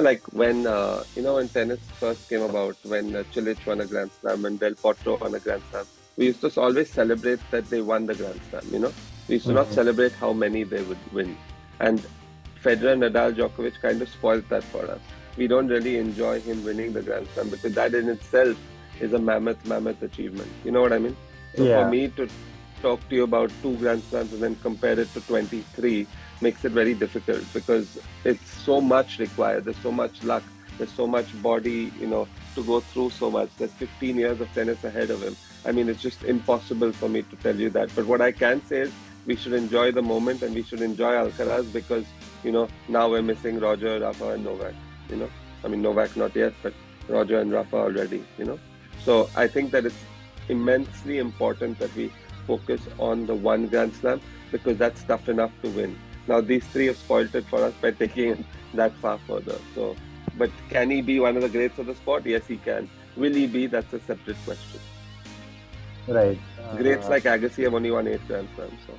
like when tennis first came about, when Cilic won a Grand Slam and Del Potro won a Grand Slam, we used to always celebrate that they won the Grand Slam. We used to not Hmm. celebrate how many they would win. And Federer, Nadal, Djokovic kind of spoiled that for us. We don't really enjoy him winning the Grand Slam because that in itself is a mammoth achievement. You know what I mean? So for Yeah. me to talk to you about two Grand Slams and then compare it to 23 makes it very difficult because it's so much required. There's so much luck. There's so much body, to go through so much. There's 15 years of tennis ahead of him. I mean, it's just impossible for me to tell you that. But what I can say is we should enjoy the moment and we should enjoy Alcaraz because, now we're missing Roger, Rafa, and Novak. You know, I mean, Novak not yet, but Roger and Rafa already. So I think that it's immensely important that we focus on the one Grand Slam because that's tough enough to win. Now, these three have spoiled it for us by taking it that far further. So, but can he be one of the greats of the sport? Yes, he can. Will he be? That's a separate question. Right. Greats like Agassi have only won 8 Grand Slams. So,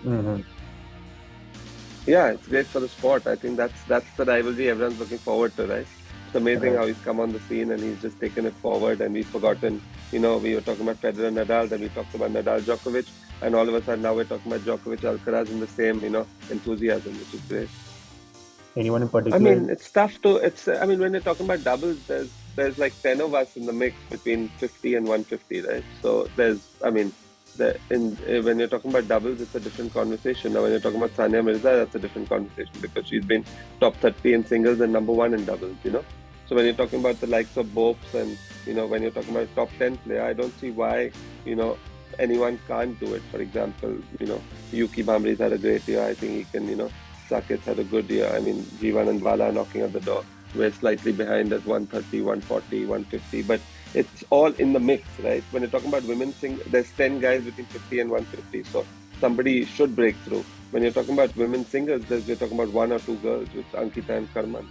Mhm. yeah, it's great for the sport. I think that's the rivalry everyone's looking forward to, right? It's amazing Right. how he's come on the scene and he's just taken it forward and we've forgotten, we were talking about Federer and Nadal, then we talked about Nadal Djokovic, and all of a sudden now we're talking about Djokovic Alcaraz in the same, enthusiasm, which is great. Anyone in I particular? mean, it's tough to. I mean, when you're talking about doubles, there's like 10 of us in the mix between 50 and 150, right? So I mean, when you're talking about doubles, it's a different conversation. Now, when you're talking about Sania Mirza, that's a different conversation because she's been top 30 in singles and number one in doubles. So when you're talking about the likes of Bopes and when you're talking about top 10 player, I don't see why you know anyone can't do it. For example, Yuki Bhamri's had a great year. I think he can. Saket had a good year. I mean, Jivan and Vala knocking at the door. We're slightly behind at 130, 140, 150, but it's all in the mix, right? When you're talking about women, there's 10 guys between 50 and 150, so somebody should break through. When you're talking about women singles, we're talking about one or two girls, with Ankita and Karman.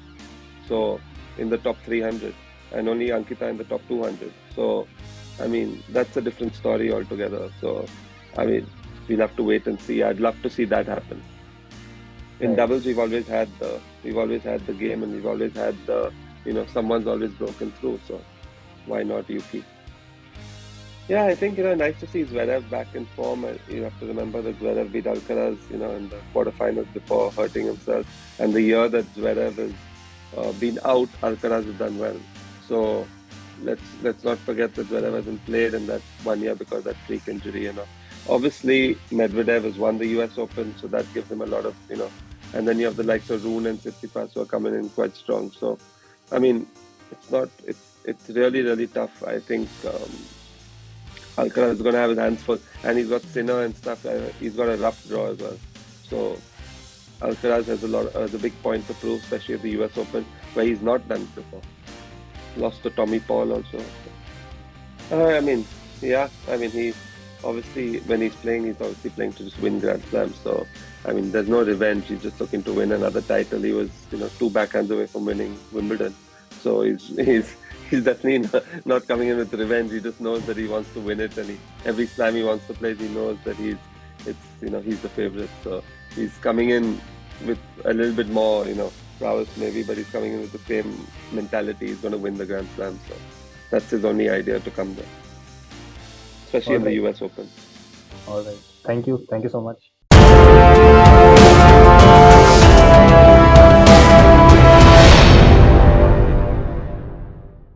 So in the top 300, and only Ankita in the top 200. So, I mean, that's a different story altogether. So, I mean, we'll have to wait and see. I'd love to see that happen. In Right. doubles we've always had the game and we've always had the someone's always broken through, so why not Yuki? Yeah, I think nice to see Zverev back in form. You have to remember that Zverev beat Alcaraz in the quarterfinals before hurting himself, and the year that Zverev has been out, Alcaraz has done well. So let's not forget that Zverev hasn't played in that one year because of that freak injury. Obviously, Medvedev has won the US Open, so that gives him a lot of. And then you have the likes of Rune and Tsitsipas who are coming in quite strong. So, I mean, it's not. It's really really tough. I think Alcaraz is going to have his hands full, and he's got Sinner and stuff. He's got a rough draw as well. So Alcaraz has a big point to prove, especially at the US Open, where he's not done it before. Lost to Tommy Paul also. I mean, yeah. I mean, he obviously when he's obviously playing to just win Grand Slams. So, I mean, there's no revenge. He's just looking to win another title. He was, two backhands away from winning Wimbledon. So he's definitely not coming in with revenge. He just knows that he wants to win it, and every slam he wants to play, he knows that he's the favorite. So he's coming in with a little bit more, prowess maybe, but he's coming in with the same mentality. He's going to win the Grand Slam. So that's his only idea to come there, especially All in the right. US Open. All right. Thank you. Thank you so much.